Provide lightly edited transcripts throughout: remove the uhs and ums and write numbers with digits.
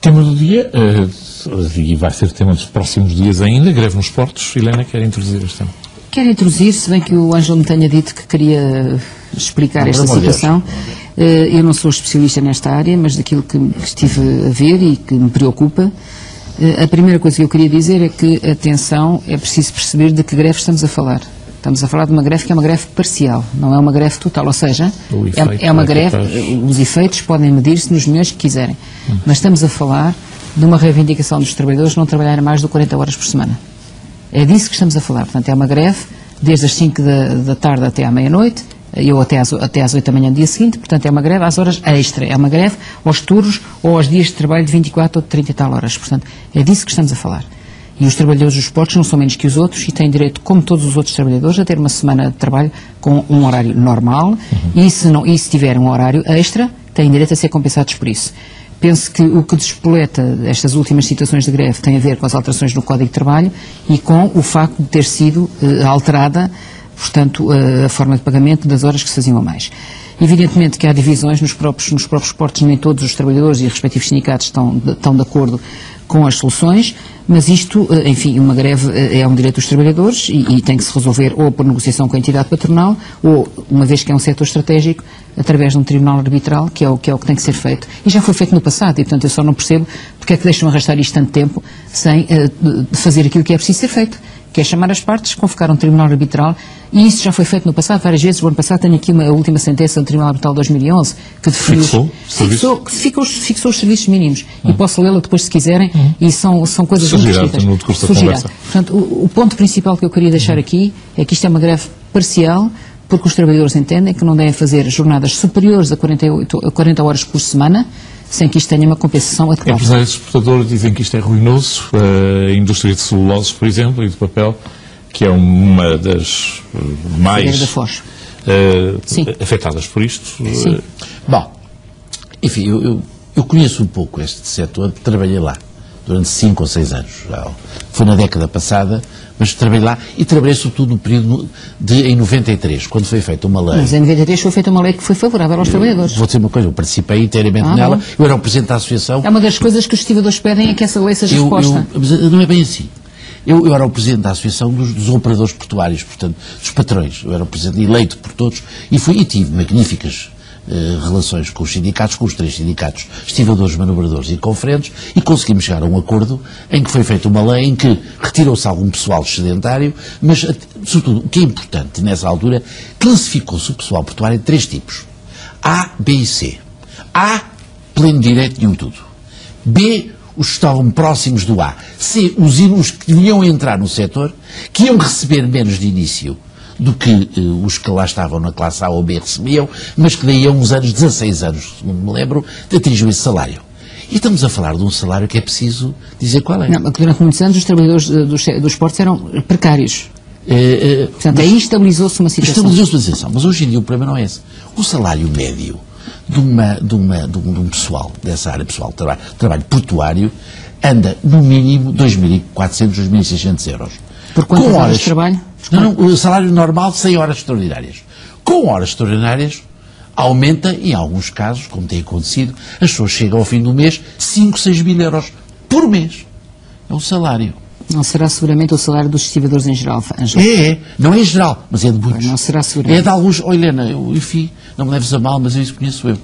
Tema do dia, e vai ser tema dos próximos dias ainda, greve nos portos. Helena, quer introduzir este tema? Quero introduzir, se bem que o Ângelo me tenha dito que queria explicar esta situação. Eu não sou especialista nesta área, mas daquilo que estive a ver e que me preocupa, a primeira coisa que eu queria dizer é que, atenção, é preciso perceber de que greve estamos a falar. Estamos a falar de uma greve que é uma greve parcial, não é uma greve total, ou seja, é uma greve, os efeitos podem medir-se nos milhões que quiserem, mas estamos a falar de uma reivindicação dos trabalhadores não trabalharem mais de 40 horas por semana. É disso que estamos a falar, portanto é uma greve desde as 5 da tarde até à meia-noite, ou até às 8 da manhã do dia seguinte, portanto é uma greve às horas extra, é uma greve aos turnos ou aos dias de trabalho de 24 ou de 30 e tal horas, portanto é disso que estamos a falar. E os trabalhadores dos portos não são menos que os outros e têm direito, como todos os outros trabalhadores, a ter uma semana de trabalho com um horário normal e se tiver um horário extra, têm direito a ser compensados por isso. Penso que o que despoleta estas últimas situações de greve tem a ver com as alterações no Código de Trabalho e com o facto de ter sido alterada, portanto, a forma de pagamento das horas que se faziam a mais. Evidentemente que há divisões nos próprios portos, nem todos os trabalhadores e os respectivos sindicatos estão de acordo com as soluções, mas isto, enfim, uma greve é um direito dos trabalhadores e tem que se resolver ou por negociação com a entidade patronal ou, uma vez que é um setor estratégico, através de um tribunal arbitral, que é o que tem que ser feito. E já foi feito no passado e, portanto, eu só não percebo porque é que deixam arrastar isto tanto tempo sem fazer aquilo que é preciso ser feito, que é chamar as partes, convocar um tribunal arbitral, e isso já foi feito no passado, várias vezes. O ano passado tenho aqui a última sentença do Tribunal Arbitral de 2011, que definiu, fixou os serviços mínimos, e posso lê-la depois se quiserem, e são coisas muito escritas. Portanto, o ponto principal que eu queria deixar aqui é que isto é uma greve parcial, porque os trabalhadores entendem que não devem fazer jornadas superiores a 40 horas por semana, sem que isto tenha uma compensação adequada. Empresários exportadores dizem que isto é ruinoso. A indústria de celulose, por exemplo, e de papel, que é uma das mais afetadas por isto. Sim. Bom, enfim, eu conheço um pouco este setor, trabalhei lá durante 5 ou 6 anos. Já. Foi na década passada, mas trabalhei lá e trabalhei sobretudo no período em 93, quando foi feita uma lei. Mas em 93 foi feita uma lei que foi favorável aos trabalhadores. Vou dizer uma coisa, eu participei inteiramente nela, eu era o presidente da associação. É uma das coisas que os estivadores pedem é que essa lei seja exposta. Mas não é bem assim. Eu era o presidente da associação dos operadores portuários, portanto, dos patrões. Eu era o presidente eleito por todos e tive magníficas relações com os sindicatos, com os 3 sindicatos, estivadores, manobradores e conferentes, e conseguimos chegar a um acordo em que foi feita uma lei em que retirou-se algum pessoal excedentário, mas, sobretudo, o que é importante nessa altura, classificou-se o pessoal portuário em 3 tipos. A, B e C. A, pleno direito de um tudo. B, os que estavam próximos do A. C, os que deviam entrar no setor, que iam receber menos de início do que os que lá estavam na classe A ou B recebiam, mas que daí a uns anos, 16 anos, se não me lembro, atingiu esse salário. E estamos a falar de um salário que é preciso dizer qual é. Não, porque durante muitos anos os trabalhadores dos portos eram precários. Portanto, aí estabilizou-se uma situação. Estabilizou-se uma situação, mas hoje em dia o problema não é esse. O salário médio de um pessoal, dessa área pessoal de trabalho portuário, anda no mínimo 2.400, 2.600 euros. Por quantas horas de trabalho? Não, o salário normal, 100 horas extraordinárias. Com horas extraordinárias, aumenta, em alguns casos, como tem acontecido, as pessoas chegam ao fim do mês 5, 6 mil euros por mês. É o salário. Não será seguramente o salário dos estivadores em geral, Ângelo? Não é em geral, mas é de muitos. Não será seguramente. É de alguns. Oh, Helena, enfim, não me leves a mal, mas isso conheço eu.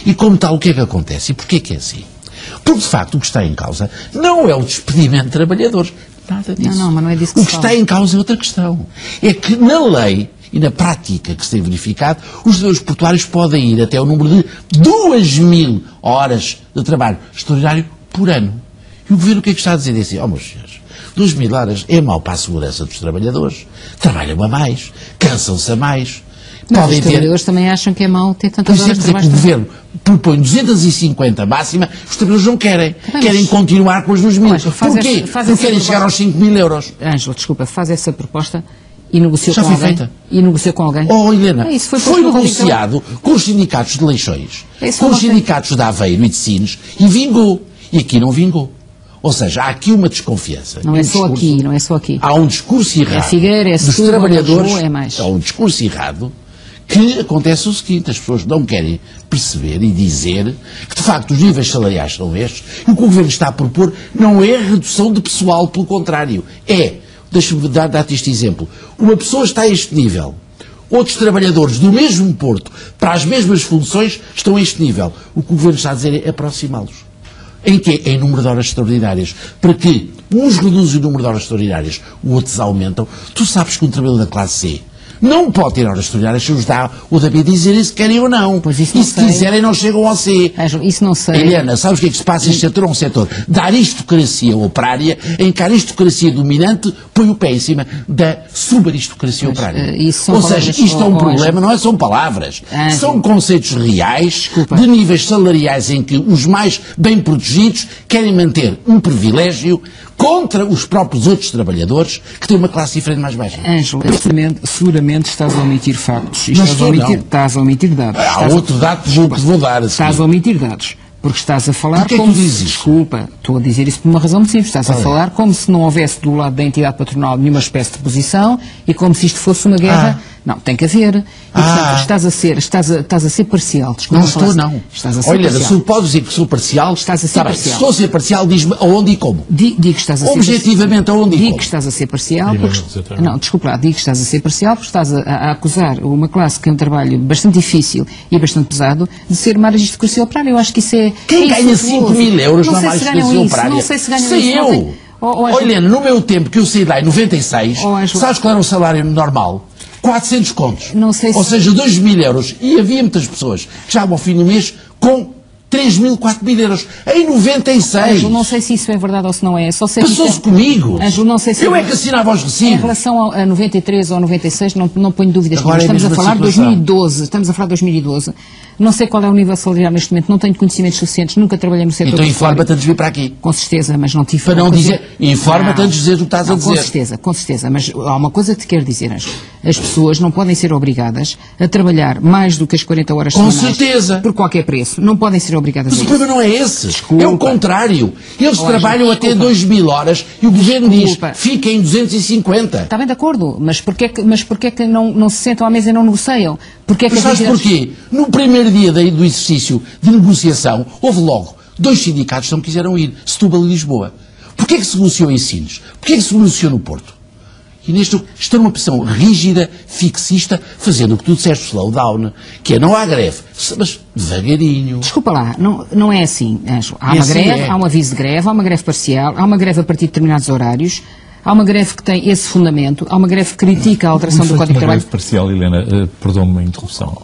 E como tal, o que é que acontece? E porquê que é assim? Porque, de facto, o que está em causa não é o despedimento de trabalhadores. Nada disso. Não, mas não é disso que o que está em causa é outra questão. É que na lei e na prática que se tem verificado, os trabalhadores portuários podem ir até o número de 2.000 horas de trabalho extraordinário por ano. E o governo o que é que está a dizer? É assim, meus senhores, 2.000 horas é mau para a segurança dos trabalhadores, trabalham a mais, cansam-se a mais. Mas os trabalhadores também acham que é mau ter tantas horas de trabalho. O governo propõe 250 máxima, os trabalhadores não querem. Querem continuar com os 2.000. Porquê? Porque querem chegar aos 5.000 euros. Ângelo, desculpa, faz essa proposta e negociou com alguém. Feita. E negociou com alguém. Oh, Helena, foi negociado com os sindicatos de Leixões, com os sindicatos de Aveiro e de Sines, e vingou. E aqui não vingou. Ou seja, há aqui uma desconfiança. Não é só aqui, não é só aqui. Há um discurso errado Figueira, dos Setúbal, trabalhadores. Lisboa, é mais. Há um discurso errado que acontece o seguinte: as pessoas não querem perceber e dizer que, de facto, os níveis salariais são estes e o que o Governo está a propor não é redução de pessoal, pelo contrário. Deixa-me dar-te este exemplo. Uma pessoa está a este nível, outros trabalhadores do mesmo Porto, para as mesmas funções, estão a este nível. O que o Governo está a dizer é aproximá-los. Em que? Em número de horas extraordinárias. Para que uns reduzem o número de horas extraordinárias, outros aumentam. Tu sabes que um trabalhador da classe C não pode ter horas extraordinárias se os dá o David dizer se querem ou não. Pois isso e não se sei. quiserem não chegam ao C. Isso não sei. Eliana, sabes o que é que se passa? Este setor é um setor da aristocracia operária, em que a aristocracia dominante põe o pé em cima da subaristocracia operária. Ou seja, isto é um problema, não são palavras. São conceitos reais, de níveis salariais em que os mais bem protegidos querem manter um privilégio contra os próprios outros trabalhadores que têm uma classe diferente mais baixa. Ângelo, seguramente estás a omitir factos. Estás a omitir dados. Há outro dado que vou dar. Estás a omitir dados. Porque estás a falar Porquê como que tu dizes isso? Desculpa, estou a dizer isso por uma razão muito simples. Estás a falar como se não houvesse do lado da entidade patronal nenhuma espécie de posição e como se isto fosse uma guerra. Não, tem que haver. E, portanto, estás a ser parcial. Desculpa, não estou, não. Estás a ser Olha, parcial. se podes dizer que sou parcial, Estás a ser parcial. Se sou ser parcial, diz-me aonde e como. Digo que estás a ser objetivamente, aonde e como. Digo que estás a ser parcial. Não, desculpa lá, digo que estás a ser parcial porque estás a acusar uma classe que é um trabalho bastante difícil e bastante pesado de ser uma aristocracia operária. Eu acho que isso é. Quem ganha 5 mil euros na aristocracia operária? Não sei se ganham sei isso. eu. Olha, no meu tempo que eu saí lá em 96, sabes qual era o salário normal? 400 contos. Não sei se... Ou seja, 2 mil euros. E havia muitas pessoas que chegavam ao fim do mês com 3 mil, 4 mil euros. Em 96. Ângelo, não sei se isso é verdade ou se não é. Só sei Passou-se comigo. Ângelo, não sei se eu é que assinava os recibos. Em relação a 93 ou 96, não ponho dúvidas. Agora Estamos a falar de 2012. Estamos a falar de 2012. Não sei qual é o nível salarial neste momento. Não tenho conhecimentos suficientes. Nunca trabalhei no setor. Então informa-te antes de vir para aqui. Com certeza, mas não tive... Para não dizer... Informa-te antes de dizer o que estás a dizer. Com certeza. Mas há uma coisa que te quero dizer, Ângelo. As pessoas não podem ser obrigadas a trabalhar mais do que as 40 horas semanais. Com certeza. Por qualquer preço. Não podem ser obrigadas a isso. Mas o problema não é esse. Desculpa. É o contrário. Eles trabalham até 2 mil horas e o Governo diz, fica em 250. Está bem de acordo, mas porquê é que não se sentam à mesa e não negociam? Mas sabes porquê? No primeiro dia do exercício de negociação, houve logo 2 sindicatos que não quiseram ir, Setúbal e Lisboa. Porquê que se negociou em Sines? Porquê que se negociou no Porto? E neste está numa posição rígida, fixista, fazendo o que tu disseste, slow down, que é não há greve, mas devagarinho. Desculpa lá, não é assim, Ângelo. Há uma greve, há um aviso de greve, há uma greve parcial, há uma greve a partir de determinados horários, há uma greve que tem esse fundamento, há uma greve que critica a alteração do Código de Trabalho. Uma greve parcial, Helena, perdão-me a interrupção,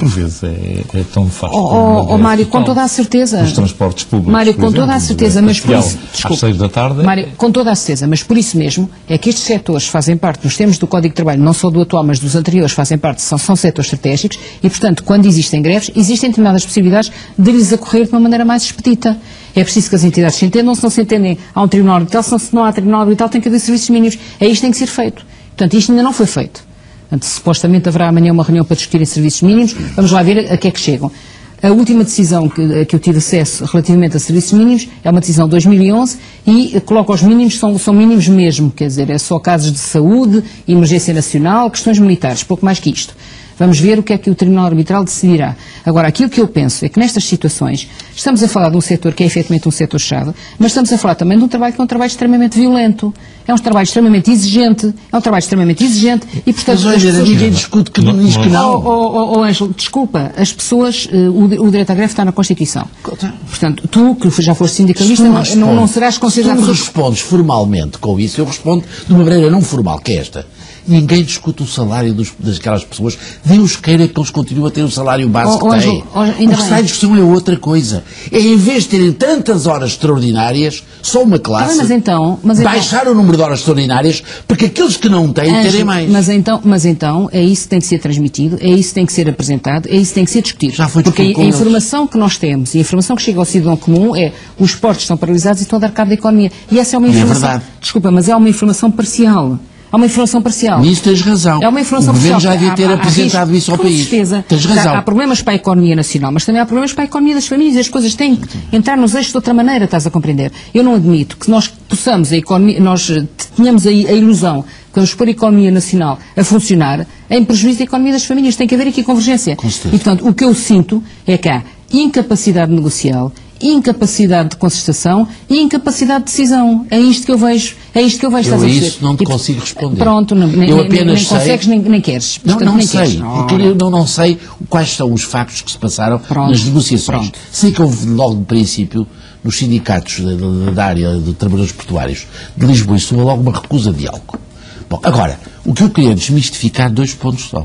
por vezes é tão fácil. Mário, com toda a certeza. Os transportes públicos, Mário, com toda a certeza, mas por isso... Às 6 da tarde... Mário, com toda a certeza, mas por isso mesmo é que estes setores fazem parte dos termos do Código de Trabalho, não só do atual, mas dos anteriores, fazem parte, são setores estratégicos e, portanto, quando existem greves, existem determinadas possibilidades de lhes ocorrer de uma maneira mais expedita. É preciso que as entidades se entendam, se não se entendem, há um tribunal arbitral, se não há tribunal arbitral, tem que haver serviços mínimos. É isto que tem que ser feito. Portanto, isto ainda não foi feito. Portanto, supostamente haverá amanhã uma reunião para discutirem serviços mínimos, vamos lá ver a que é que chegam. A última decisão que eu tive acesso relativamente a serviços mínimos é uma decisão de 2011 e coloca os mínimos, são mínimos mesmo, quer dizer, é só casos de saúde, emergência nacional, questões militares, pouco mais que isto. Vamos ver o que é que o Tribunal Arbitral decidirá. Agora, aquilo que eu penso é que nestas situações estamos a falar de um setor que é efetivamente um setor-chave, mas estamos a falar também de um trabalho que é um trabalho extremamente violento, é um trabalho extremamente exigente, e, portanto... Mas olha, ninguém discute que não diz que não. Ângelo, desculpa, as pessoas, o direito à greve está na Constituição. Portanto, tu, que já foste sindicalista, não serás considerado... Se tu me respondes formalmente com isso, eu respondo de uma maneira não formal, que é esta. Ninguém discute o salário daquelas pessoas. Deus queira que eles continuem a ter o salário base que têm. O que está em discussão é outra coisa. É, em vez de terem tantas horas extraordinárias, só uma classe, baixar o número de horas extraordinárias para que aqueles que não têm terem mais. Mas então, é isso que tem que ser transmitido, é isso que tem que ser apresentado, é isso que tem que ser discutido. Já foi porque a informação que nós temos e a informação que chega ao cidadão comum é os portos estão paralisados e estão a dar cabo da economia. E essa é uma informação... É verdade. Desculpa, mas é uma informação parcial. há uma informação parcial. Nisso tens razão. É uma informação o Governo parcial. já devia ter apresentado isso ao com país. Certeza. Tens razão. Há problemas para a economia nacional, mas também há problemas para a economia das famílias. As coisas têm que entrar nos eixos de outra maneira, estás a compreender? Eu não admito que nós possamos a economia, nós tenhamos a ilusão que vamos pôr a economia nacional a funcionar em prejuízo da economia das famílias. Tem que haver aqui convergência. E, portanto, o que eu sinto é que há incapacidade negocial, incapacidade de concertação e incapacidade de decisão. É isto que eu vejo. É isto que eu vejo. Eu a isso não te consigo responder. Pronto, nem consegues, nem queres. Portanto, não nem sei. Queres. Porque eu não sei quais são os factos que se passaram nas negociações. Sei que houve logo de princípio, nos sindicatos da área de trabalhadores portuários de Lisboa e Setúbal, logo uma recusa de diálogo. Bom, agora, o que eu queria desmistificar, 2 pontos só.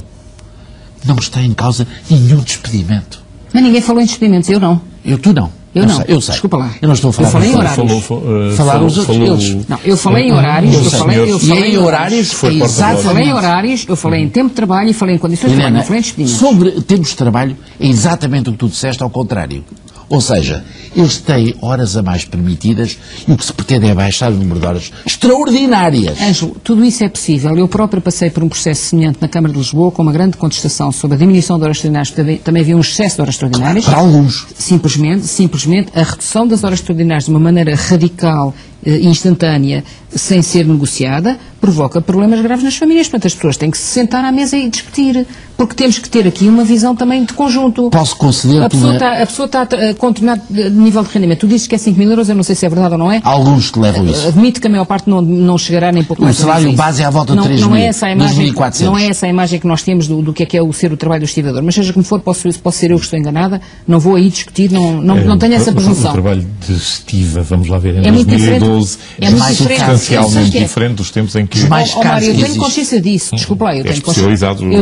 Não está em causa nenhum despedimento. Mas ninguém falou em despedimentos, eu não. Tu não. Eu não. Eu sei. Desculpa lá. Eu não estou a falar. Eu falei em horários. Falaram os outros. Eles. Não, eu falei em horários. Eu falei em horários. Eu falei em horários. Eu falei em tempo de trabalho e falei em condições de trabalho. Não falei em despedimentos. Sobre tempos de trabalho, é exatamente o que tu disseste, ao contrário. Ou seja, eles têm horas a mais permitidas e o que se pretende é baixar o número de horas extraordinárias. Ângelo, tudo isso é possível. Eu próprio passei por um processo semelhante na Câmara de Lisboa, com uma grande contestação sobre a diminuição de horas extraordinárias. Também havia um excesso de horas extraordinárias. Para alguns. Simplesmente a redução das horas extraordinárias de uma maneira radical e instantânea, sem ser negociada, provoca problemas graves nas famílias. Portanto, as pessoas têm que se sentar à mesa e discutir, porque temos que ter aqui uma visão também de conjunto. Posso conceder a pessoa está com determinado nível de rendimento. Tu dizes que é 5 mil euros, eu não sei se é verdade ou não é. Alguns que levam isso. Admito que a maior parte não chegará nem pouco mais. O salário base é à volta de 3 mil, 2.400. Não é essa a imagem que nós temos do que é o ser o trabalho do estudador. Mas seja como for, posso ser eu que estou enganada, não vou aí discutir, não tenho essa presunção. O trabalho de estiva, vamos lá ver, em é 2012 é mais substancialmente diferente dos tempos em que... Mário, eu tenho consciência disso, desculpa lá, eu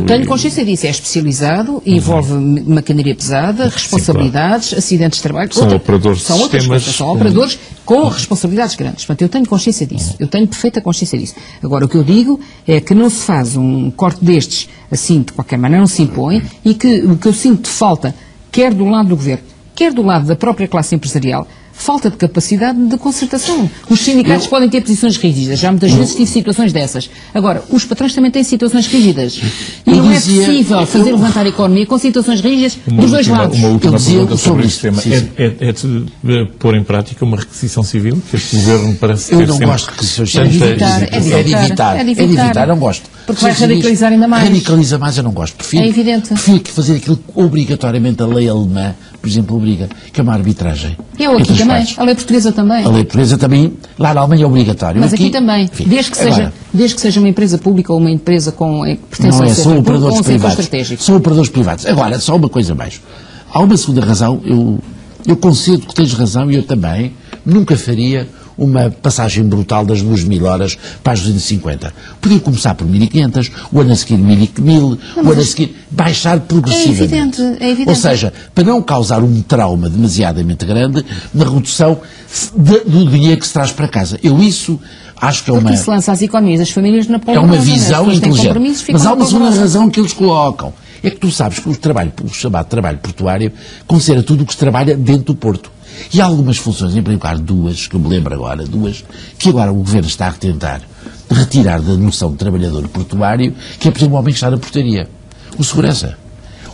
tenho consciência disso, é especializado, envolve maquinaria pesada, responsabilidades, acidentes de trabalho, são operadores de sistemas, são operadores com responsabilidades grandes, portanto eu tenho consciência disso, eu tenho perfeita consciência disso. Agora o que eu digo é que não se faz um corte destes assim, de qualquer maneira, não se impõe, e que o que eu sinto de falta, quer do lado do governo, quer do lado da própria classe empresarial, falta de capacidade de concertação. Os sindicatos podem ter posições rígidas, já muitas vezes tive situações dessas. Agora, os patrões também têm situações rígidas. E não é possível fazer levantar a economia com situações rígidas dos dois lados. Uma última pergunta sobre este tema. É de pôr em prática uma requisição civil, que este governo parece ter sempre... Eu não gosto de requisições civis. É de evitar, não gosto. Porque vai radicalizar ainda mais. Radicaliza mais, eu não gosto. É evidente. Prefiro que fazer aquilo que obrigatoriamente a lei alemã, por exemplo, obriga, que é uma arbitragem. Eu aqui também. A lei portuguesa também. A lei portuguesa também, lá na Alemanha é obrigatório. Mas aqui também. Enfim, desde que seja uma empresa pública ou uma empresa com pertence ao são operadores privados. Estratégico. São operadores privados. Agora, só uma coisa mais. Há uma segunda razão, eu concedo que tens razão e eu também nunca faria uma passagem brutal das 2.000 horas para as 250. Podia começar por 1.500, o ano a seguir 1.000, o ano a seguir baixar progressivamente. É evidente. Ou seja, para não causar um trauma demasiadamente grande na redução do dinheiro que se traz para casa. Eu isso acho que é uma... Porque isso lança as economias das famílias na polvorosa. É uma visão inteligente. Mas há uma segunda razão que eles colocam. É que tu sabes que o chamado trabalho portuário considera tudo o que se trabalha dentro do porto. E há algumas funções, em primeiro lugar, duas, que eu me lembro agora, que agora o Governo está a tentar retirar da noção de trabalhador portuário, que é, por exemplo, o homem que está na portaria. O segurança.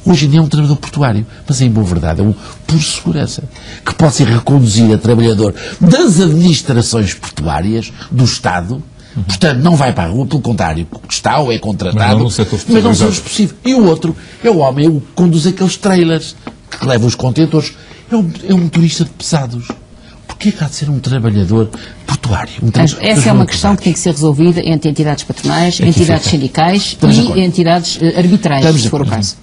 Hoje em dia é um trabalhador portuário, mas em boa verdade é um puro segurança, que pode ser reconduzido a trabalhador das administrações portuárias, do Estado. Portanto, não vai para a rua, pelo contrário, está ou é contratado, mas não seja possível. E o outro é o homem que conduz aqueles trailers, que levam os contentores. É um motorista de pesados. Porquê que há de ser um trabalhador portuário? Essa é uma questão que tem que ser resolvida entre entidades patronais, entidades sindicais e entidades arbitrais, se for o caso.